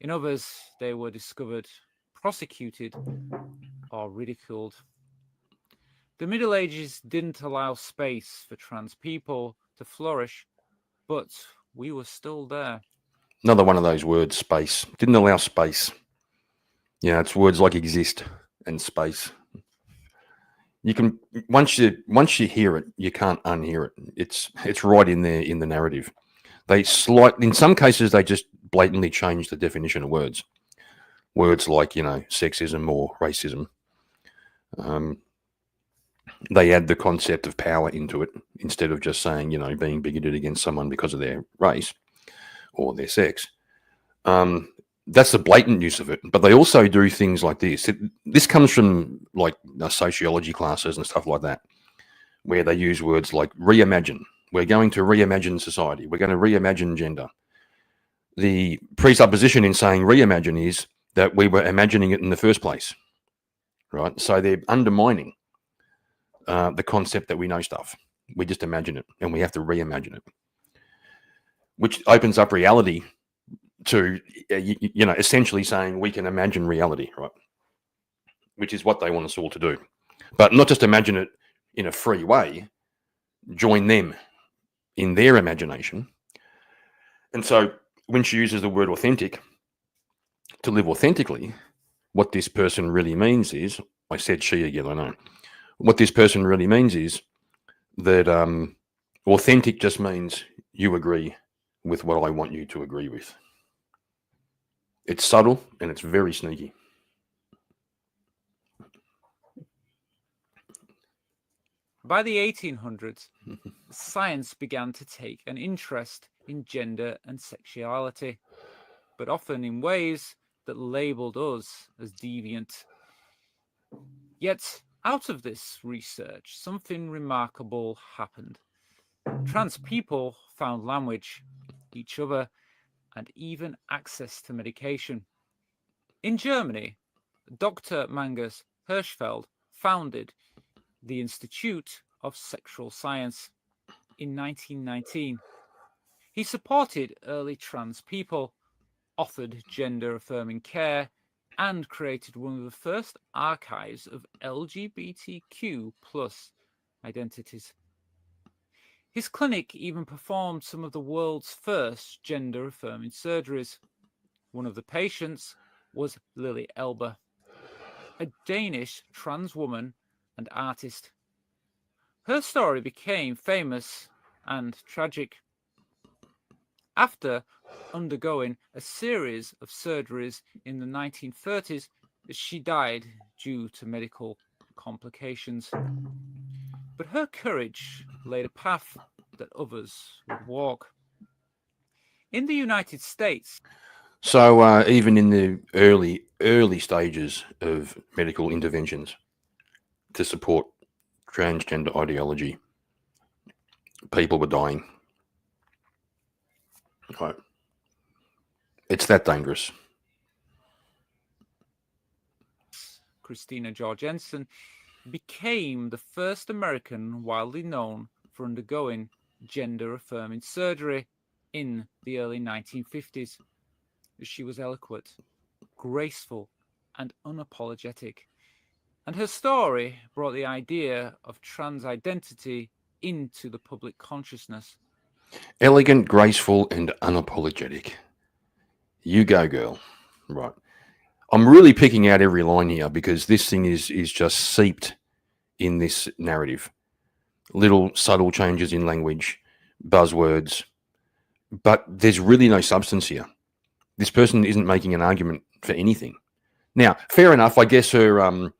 In others, they were discovered, prosecuted, or ridiculed. The Middle Ages didn't allow space for trans people to flourish, but we were still there. Another one of those words, space. Didn't allow space. Yeah, it's words like exist and space. You can once you hear it, you can't unhear it. It's right in there in the narrative. In some cases they just blatantly change the definition of words. Words like, sexism or racism. They add the concept of power into it instead of just saying, being bigoted against someone because of their race or their sex. That's the blatant use of it. But they also do things like this. This comes from like sociology classes and stuff like that, where they use words like reimagine. We're going to reimagine society. We're going to reimagine gender. The presupposition in saying reimagine is that we were imagining it in the first place, right? So they're undermining the concept that we know stuff. We just imagine it and we have to reimagine it, which opens up reality to, essentially saying we can imagine reality, right? Which is what they want us all to do. But not just imagine it in a free way, join them in their imagination. And so when she uses the word authentic, to live authentically, what this person really means is, I said she again, I know. What this person really means is that authentic just means you agree with what I want you to agree with. It's subtle and it's very sneaky. By the 1800s, science began to take an interest in gender and sexuality, but often in ways that labelled us as deviant. Yet, out of this research, something remarkable happened. Trans people found language, each other, and even access to medication. In Germany, Dr. Magnus Hirschfeld founded the Institute of Sexual Science in 1919. He supported early trans people, offered gender-affirming care, and created one of the first archives of LGBTQ+ identities. His clinic even performed some of the world's first gender-affirming surgeries. One of the patients was Lily Elber, a Danish trans woman and artist. Her story became famous and tragic. After undergoing a series of surgeries in the 1930s, she died due to medical complications. But her courage laid a path that others would walk. In the United States. So even in the early stages of medical interventions to support transgender ideology, people were dying. Right. It's that dangerous. Christina Jorgensen became the first American widely known for undergoing gender-affirming surgery in the early 1950s. She was eloquent, graceful, and unapologetic. And her story brought the idea of trans identity into the public consciousness. Elegant, graceful, and unapologetic. You go, girl. Right. I'm really picking out every line here because this thing is just seeped in this narrative. Little subtle changes in language, buzzwords, but there's really no substance here. This person isn't making an argument for anything. Now, fair enough. I guess I'll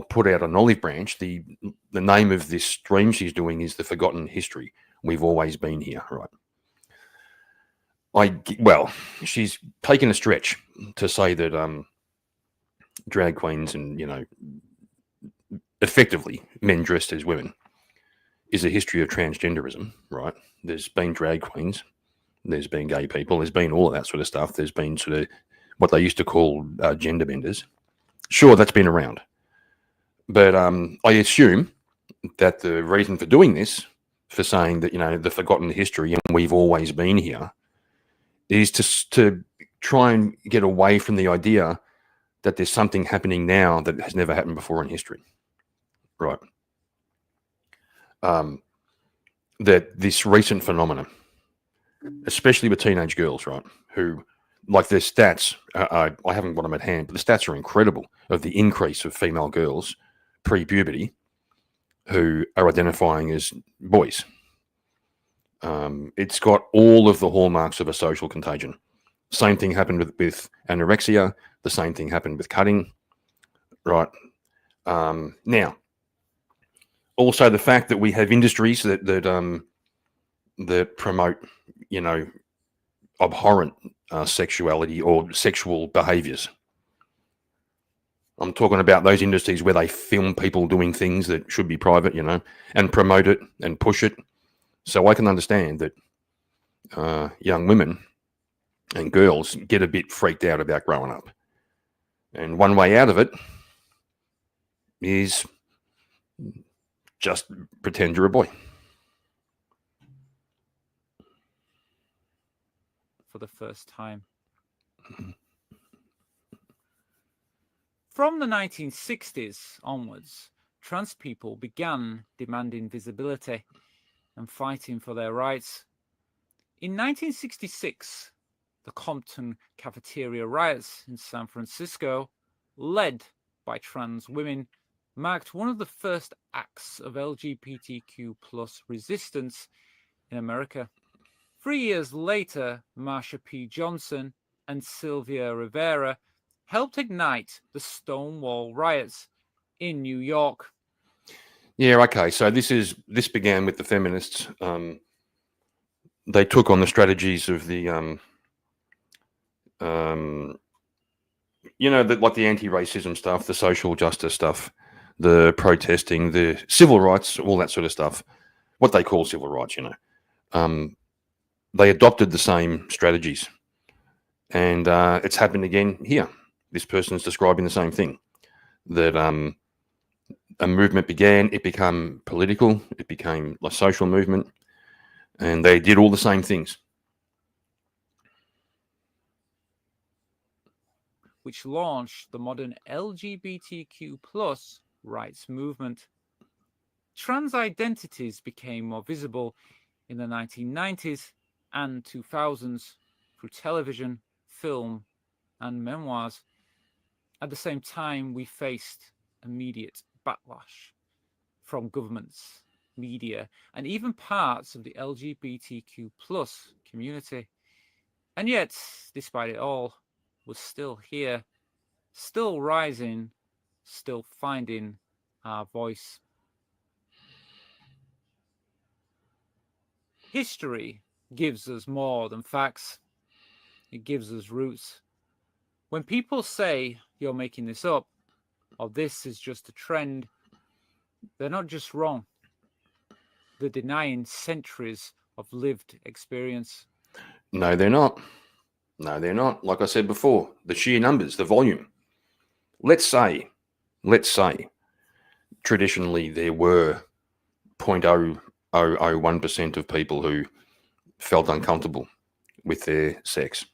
put out an olive branch. The name of this stream she's doing is The Forgotten History. We've always been here, right? She's taken a stretch to say that drag queens and, effectively men dressed as women is a history of transgenderism, right? There's been drag queens, there's been gay people, there's been all of that sort of stuff. There's been sort of what they used to call gender benders. Sure, that's been around. But I assume that the reason for doing this, for saying that, the forgotten history and we've always been here, is to try and get away from the idea that there's something happening now that has never happened before in history. Right. That this recent phenomenon, especially with teenage girls, right, who, like their stats, I haven't got them at hand, but the stats are incredible of the increase of female girls pre-puberty who are identifying as boys. It's got all of the hallmarks of a social contagion. Same thing happened with anorexia. The same thing happened with cutting. Right. Now, also the fact that we have industries that promote, abhorrent sexuality or sexual behaviors. I'm talking about those industries where they film people doing things that should be private, and promote it and push it. So I can understand that young women and girls get a bit freaked out about growing up. And one way out of it is just pretend you're a boy. for the first time. From the 1960s onwards, trans people began demanding visibility and fighting for their rights. In 1966, the Compton cafeteria riots in San Francisco, led by trans women, marked one of the first acts of LGBTQ plus resistance in America. 3 years later, Marsha P. Johnson and Sylvia Rivera helped ignite the Stonewall riots in New York. Yeah, okay. So this began with the feminists. They took on the strategies of the like the anti-racism stuff, the social justice stuff, the protesting, the civil rights, all that sort of stuff. What they call civil rights, they adopted the same strategies, and it's happened again here. This person is describing the same thing, that a movement began, it became political, it became a social movement, and they did all the same things. Which launched the modern LGBTQ plus rights movement. Trans identities became more visible in the 1990s and 2000s through television, film, and memoirs. At the same time, we faced immediate backlash from governments, media, and even parts of the LGBTQ plus community. And yet, despite it all, we're still here, still rising, still finding our voice. History gives us more than facts. It gives us roots. When people say you're making this up, or this is just a trend, they're not just wrong. They're denying centuries of lived experience. No, they're not. No, they're not. Like I said before, the sheer numbers, the volume. Let's say, traditionally there were 0.0001% of people who felt uncomfortable with their sex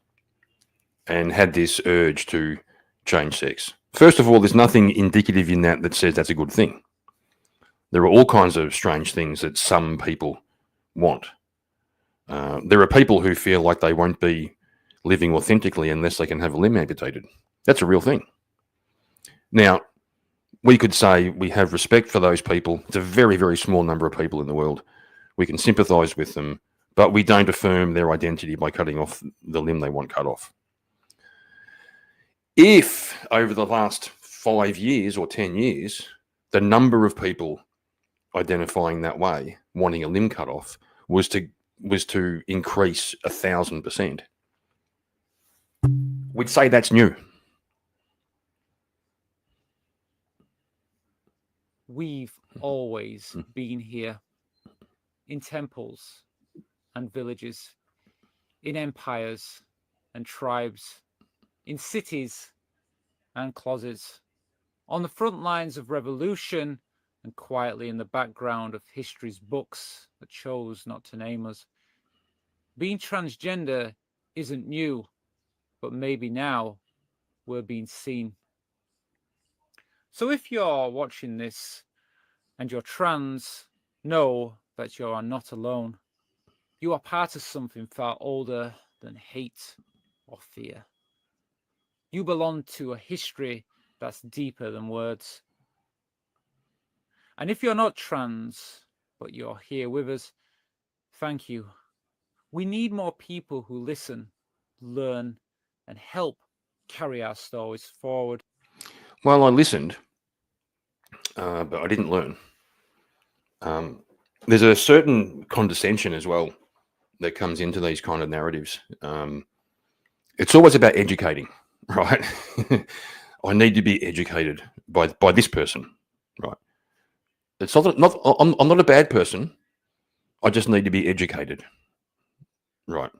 and had this urge to change sex. First of all, there's nothing indicative in that says that's a good thing. There are all kinds of strange things that some people want. There are people who feel like they won't be living authentically unless they can have a limb amputated. That's a real thing. Now, we could say we have respect for those people. It's a very, very small number of people in the world. We can sympathize with them, but we don't affirm their identity by cutting off the limb they want cut off. If over the last 5 years or 10 years, the number of people identifying that way, wanting a limb cut off, was to increase 1,000%, we'd say that's new. We've always been here, in temples and villages, in empires and tribes, in cities and closets, on the front lines of revolution and quietly in the background of history's books that chose not to name us. Being transgender isn't new, but maybe now we're being seen. So if you're watching this and you're trans, know that you are not alone. You are part of something far older than hate or fear. You belong to a history that's deeper than words. And if you're not trans, but you're here with us, thank you. We need more people who listen, learn, and help carry our stories forward. Well, I listened, but I didn't learn. There's a certain condescension as well that comes into these kind of narratives. It's always about educating, right? I need to be educated by this person, right? It's not I'm not a bad person. I just need to be educated, right?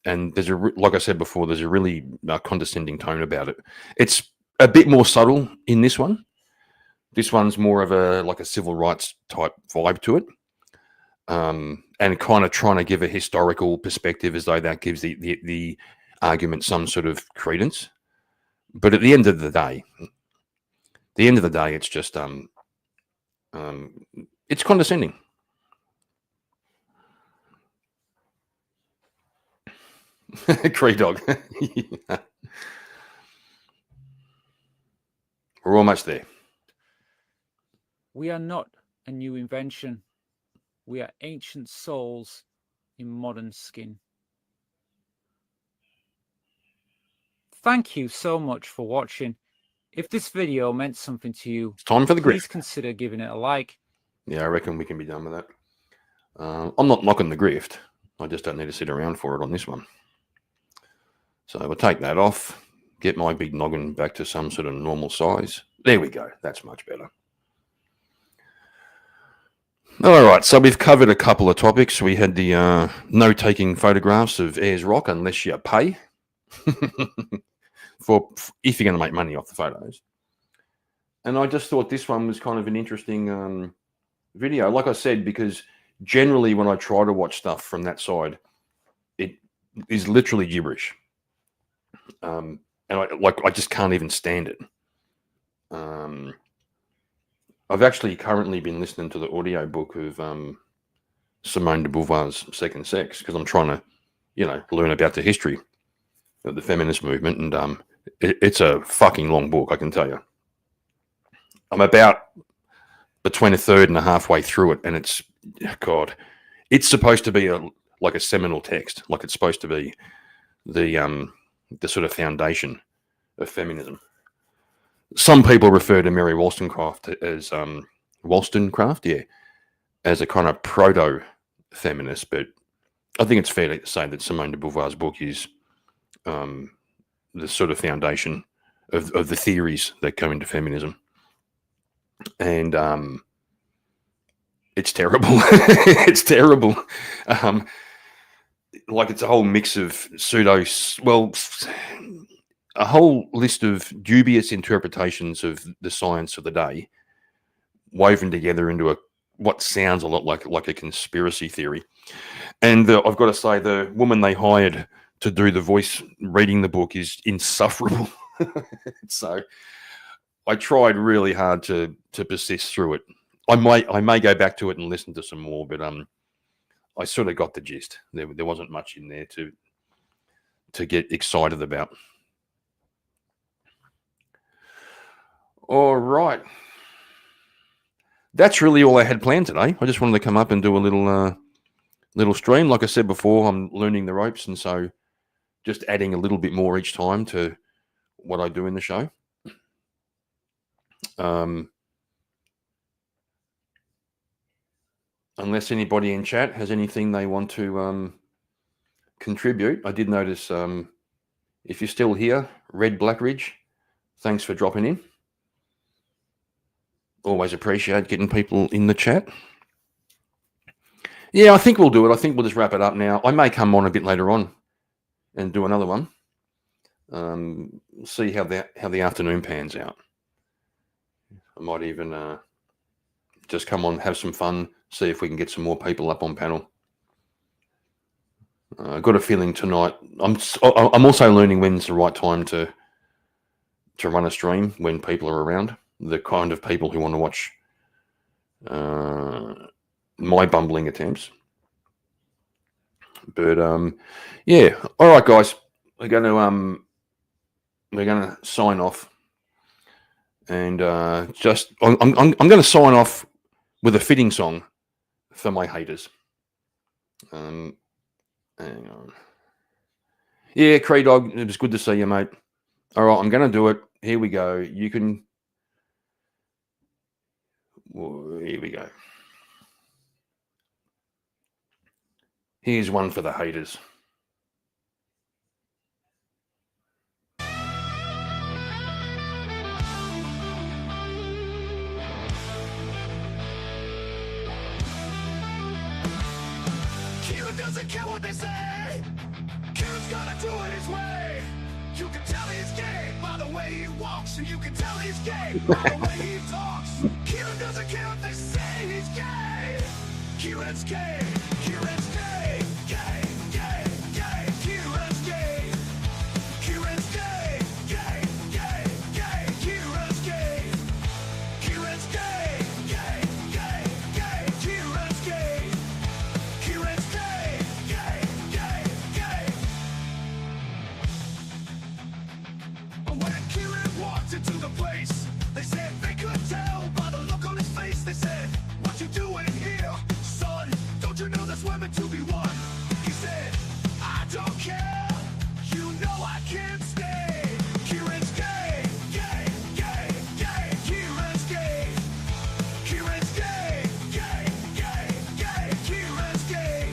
And there's like I said before, there's a really condescending tone about it. It's a bit more subtle in this one. This one's more of like a civil rights type vibe to it. and kind of trying to give a historical perspective as though that gives the argument some sort of credence. But at the end of the day, it's just it's condescending. Cree dog. Yeah. We're almost there. We are not a new invention. We are ancient souls in modern skin. Thank you so much for watching. If this video meant something to you, It's time for the please grift. consider giving it a like. Yeah, I reckon we can be done with that. I'm not knocking the grift. I just don't need to sit around for it on this one. So we'll take that off, get my big noggin back to some sort of normal size. There we go. That's much better. All right, so we've covered a couple of topics. We had the no taking photographs of Ayers Rock unless you pay if you're going to make money off the photos. And I just thought this one was kind of an interesting video, like I said, because generally when I try to watch stuff from that side, it is literally gibberish. And I just can't even stand it. I've actually currently been listening to the audio book of Simone de Beauvoir's Second Sex because I'm trying to, learn about the history of the feminist movement, and it's a fucking long book, I can tell you. I'm about between a third and a halfway through it, and it's supposed to be like a seminal text, like it's supposed to be the sort of foundation of feminism. Some people refer to Mary Wollstonecraft as as a kind of proto-feminist, but I think it's fair to say that Simone de Beauvoir's book is the sort of foundation of the theories that go into feminism, and it's terrible. It's terrible. Like it's a whole mix of a whole list of dubious interpretations of the science of the day, woven together into what sounds a lot like a conspiracy theory. And I've got to say, the woman they hired to do the voice reading the book is insufferable. So I tried really hard to persist through it. I may go back to it and listen to some more, but I sort of got the gist. There wasn't much in there to get excited about. All right. That's really all I had planned today. I just wanted to come up and do a little stream. Like I said before, I'm learning the ropes, and so just adding a little bit more each time to what I do in the show. Unless anybody in chat has anything they want to contribute. I did notice if you're still here, Red Blackridge, thanks for dropping in. Always appreciate getting people in the chat. Yeah, I think we'll do it. I think we'll just wrap it up now. I may come on a bit later on and do another one. See how the afternoon pans out. I might even just come on, have some fun, see if we can get some more people up on panel. I've got a feeling tonight. I'm also learning when's the right time to run a stream when people are around. The kind of people who want to watch my bumbling attempts. But yeah, all right, guys, we're going to sign off, and I'm going to sign off with a fitting song for my haters. Hang on. Yeah, Cree Dog, it was good to see you, mate. All right, I'm going to do it. Here we go. You can. Here we go. Here's one for the haters. Killer doesn't care what they say. Killer's gonna do it his way. You can tell he's gay by the way he walks, and you can tell he's gay by the way he talks. Killer doesn't care if they say he's gay. Kieran's gay. Kieran's gay. Gay, gay, gay. Kieran's gay. Kieran's gay. Gay, gay, gay. Kieran's gay. Kieran's gay. Gay, gay, gay. Kieran's gay. Kieran's gay. Gay, gay, gay. When Kieran walked into the place, they said they could tell by the look on his face. They said, "What you doing here, son? Don't you know there's women to be won?" He said, "I don't care. You know I can't stay." Kieran's gay, gay, gay, gay. Kieran's gay. Kieran's gay, gay, gay, gay. Kieran's gay.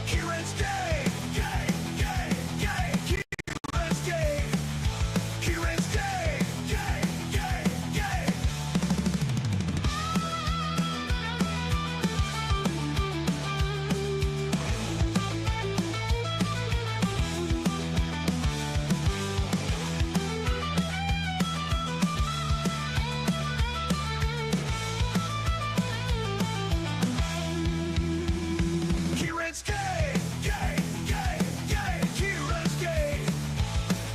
Kieran's gay, gay, gay, gay. Kieran's gay. Kieran's gay, gay, gay, gay. Kieran's gay, gay, gay, gay. Kieran's gay.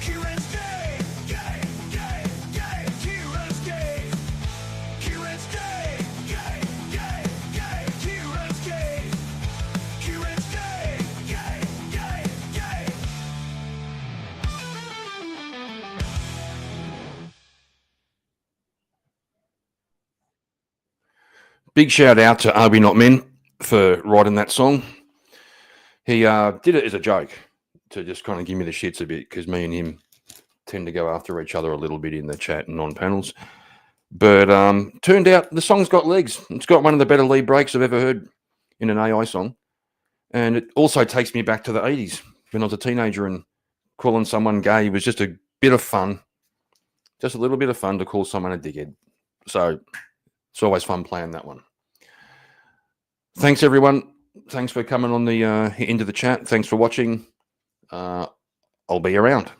Kieran's gay, gay, gay, gay. Kieran's gay. Kieran's gay, gay, gay, gay. Kieran's gay. Kieran's gay, gay, gay, gay. Big shout out to Are We Not Men for writing that song. He did it as a joke to just kind of give me the shits a bit because me and him tend to go after each other a little bit in the chat and on panels. But turned out the song's got legs. It's got one of the better lead breaks I've ever heard in an AI song. And it also takes me back to the 80s when I was a teenager, and calling someone gay was just a bit of fun. Just a little bit of fun to call someone a dickhead. So it's always fun playing that one. Thanks, everyone. Thanks for coming on the into the chat. Thanks for watching. I'll be around.